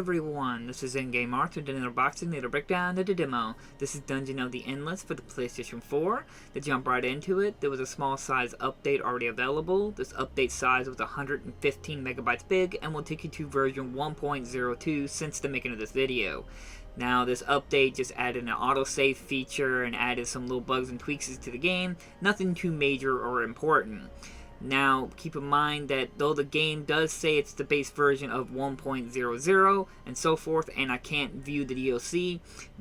everyone, this is In-Game Art with another unboxing, another breakdown of the demo. This is Dungeon of the Endless for the PlayStation 4. To jump right into it, there was a small size update already available. This update size was 115 megabytes big and will take you to version 1.02 since the making of this video. Now, this update just added an autosave feature and added some little bugs and tweaks to the game, nothing too major or important. Now, keep in mind that though the game does say it's the base version of 1.00 and so forth, and I can't view the DLC,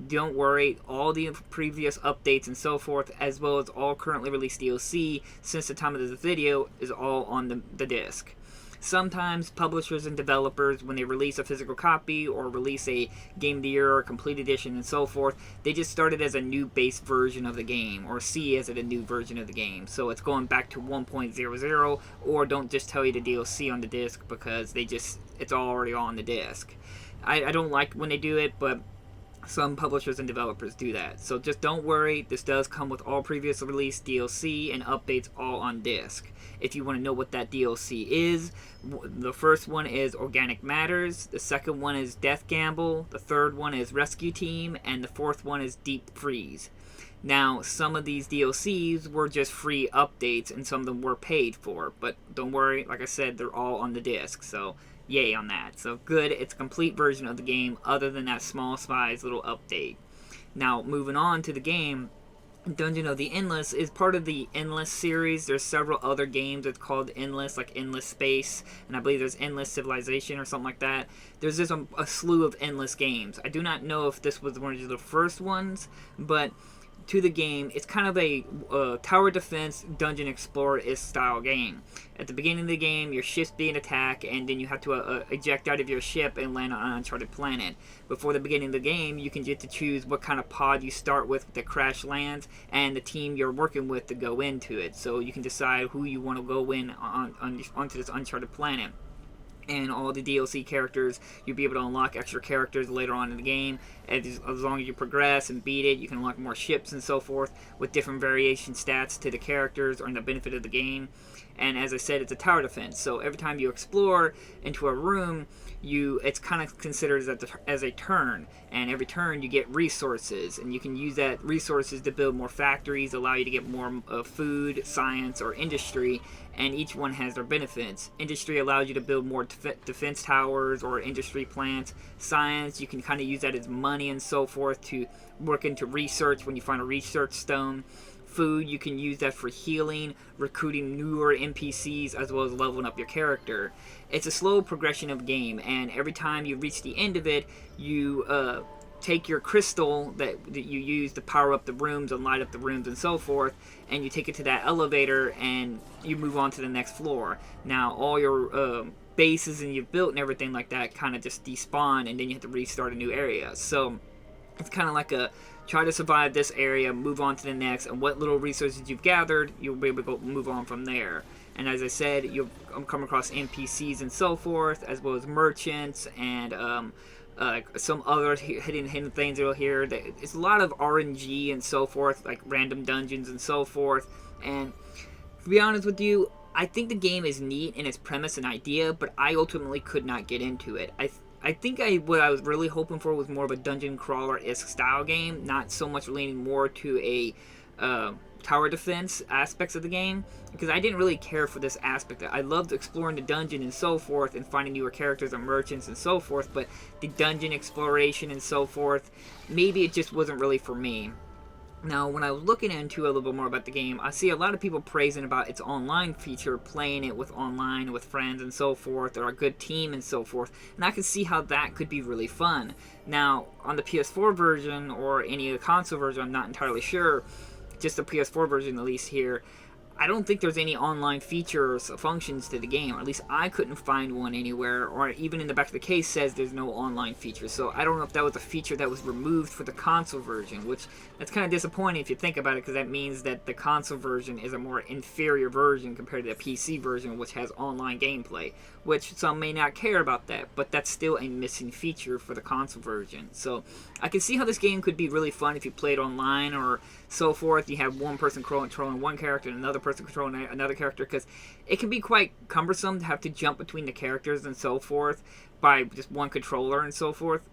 don't worry, all the previous updates and so forth, as well as all currently released DLC since the time of this video, is all on the disc. Sometimes publishers and developers, when they release a physical copy or release a Game of the Year or Complete Edition and so forth, they just start it as a new base version of the game, or see as a new version of the game. So it's going back to 1.00, or don't just tell you the DLC on the disc because it's already on the disc. I don't like when they do it, but some publishers and developers do that. So just don't worry, this does come with all previous released DLC and updates all on disc. If you want to know what that DLC is, the first one is Organic Matters, the second one is Death Gamble, the third one is Rescue Team, and the fourth one is Deep Freeze. Now, some of these DLCs were just free updates and some of them were paid for, but don't worry, like I said, they're all on the disc, so yay on that. So good, it's a complete version of the game other than that small size little update. Now, moving on to the game, Dungeon of the Endless is part of the Endless series. There's several other games that's called Endless, like Endless Space, and I believe there's Endless Civilization or something like that. There's just a slew of Endless games. I do not know if this was one of the first ones, but to the game, it's kind of a tower defense dungeon explorer-ish style game. At the beginning of the game, your ship's being attacked, and then you have to eject out of your ship and land on an uncharted planet. Before the beginning of the game, you can get to choose what kind of pod you start with that crash lands, and the team you're working with to go into it. So you can decide who you want to go in onto this uncharted planet. And all the DLC characters, you'll be able to unlock extra characters later on in the game. As long as you progress and beat it, you can unlock more ships and so forth with different variation stats to the characters or the benefit of the game. And as I said, it's a tower defense, so every time you explore into a room, it's kind of considered as a turn, and every turn you get resources, and you can use that resources to build more factories, allow you to get more food, science, or industry, and each one has their benefits. Industry allows you to build more defense towers or industry plants. Science, you can kind of use that as money and so forth to work into research when you find a research stone. Food, you can use that for healing, recruiting newer NPCs, as well as leveling up your character. It's a slow progression of game, and every time you reach the end of it, you take your crystal that you use to power up the rooms and light up the rooms and so forth, and you take it to that elevator and you move on to the next floor. Now, all your bases and you've built and everything like that kind of just despawn, and then you have to restart a new area. So it's kind of like try to survive this area, move on to the next, and what little resources you've gathered, you'll be able to move on from there. And as I said, you'll come across NPCs and so forth, as well as merchants and some other hidden things you'll hear. It's a lot of RNG and so forth, like random dungeons and so forth. And to be honest with you, I think the game is neat in its premise and idea, but I ultimately could not get into it. I think what I was really hoping for was more of a dungeon crawler-esque style game, not so much leaning more to a tower defense aspects of the game, because I didn't really care for this aspect. I loved exploring the dungeon and so forth and finding newer characters and merchants and so forth, but the dungeon exploration and so forth, maybe it just wasn't really for me. Now, when I was looking into a little bit more about the game, I see a lot of people praising about its online feature, playing it with online, with friends and so forth, or a good team and so forth, and I can see how that could be really fun. Now, on the PS4 version, or any of the console version, I'm not entirely sure, just the PS4 version at least here, I don't think there's any online features or functions to the game, or at least I couldn't find one anywhere, or even in the back of the case says there's no online features. So I don't know if that was a feature that was removed for the console version, which that's kind of disappointing if you think about it, because that means that the console version is a more inferior version compared to the PC version, which has online gameplay, which some may not care about that, but that's still a missing feature for the console version. So I can see how this game could be really fun if you played online or so forth. You have one person controlling one character and another person person controlling another character, because it can be quite cumbersome to have to jump between the characters and so forth by just one controller and so forth.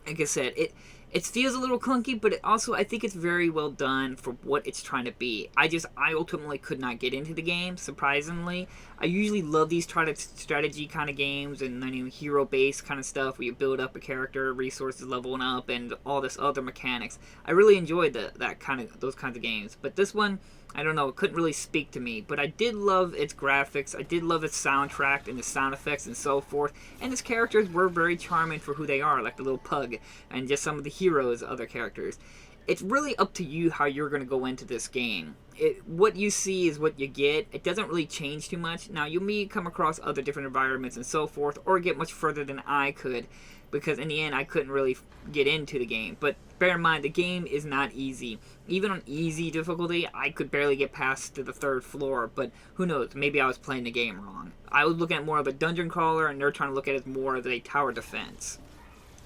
Like I said, it feels a little clunky, but it also, I think it's very well done for what it's trying to be. I ultimately could not get into the game, surprisingly. I usually love these strategy kind of games and hero-based kind of stuff where you build up a character, resources leveling up, and all this other mechanics. I really enjoyed those kinds of games. But this one, I don't know, it couldn't really speak to me. But I did love its graphics, I did love its soundtrack and the sound effects and so forth. And its characters were very charming for who they are, like the little pug and just some of the heroes, other characters. It's really up to you how you're going to go into this game. What you see is what you get. It doesn't really change too much. Now, you may come across other different environments and so forth, or get much further than I could, because in the end, I couldn't really get into the game. But bear in mind, the game is not easy. Even on easy difficulty, I could barely get past to the 3rd floor, but who knows, maybe I was playing the game wrong. I was looking at more of a dungeon crawler, and they're trying to look at it as more of a tower defense.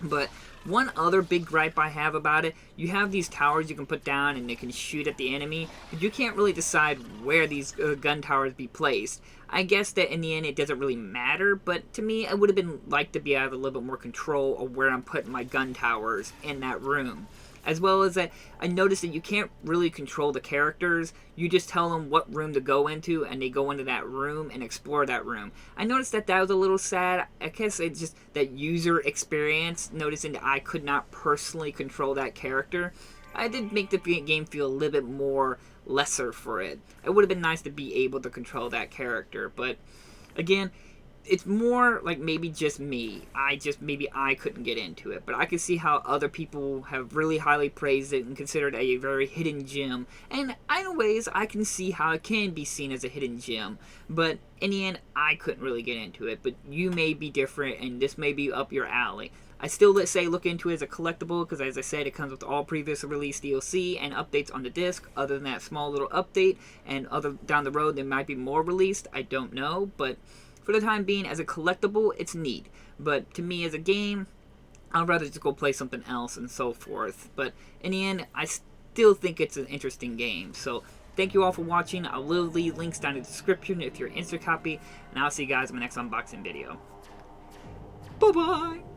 But one other big gripe I have about it, you have these towers you can put down and they can shoot at the enemy, but you can't really decide where these gun towers be placed. I guess that in the end it doesn't really matter, but to me I would have been like to be able to have a little bit more control of where I'm putting my gun towers in that room. As well as that, I noticed that you can't really control the characters. You just tell them what room to go into, and they go into that room and explore that room. I noticed that was a little sad. I guess it's just that user experience, noticing that I could not personally control that character. I did make the game feel a little bit more lesser for it. It would have been nice to be able to control that character, but again, it's more like maybe just me. Maybe I couldn't get into it. But I can see how other people have really highly praised it and considered it a very hidden gem. And in ways, I can see how it can be seen as a hidden gem. But in the end, I couldn't really get into it. But you may be different, and this may be up your alley. I still say look into it as a collectible, because as I said, it comes with all previous release DLC and updates on the disc. Other than that small little update, and down the road there might be more released. I don't know, but for the time being, as a collectible, it's neat. But to me, as a game, I'd rather just go play something else and so forth. But in the end, I still think it's an interesting game. So thank you all for watching. I will leave links down in the description if you're interested in copy. And I'll see you guys in my next unboxing video. Bye-bye!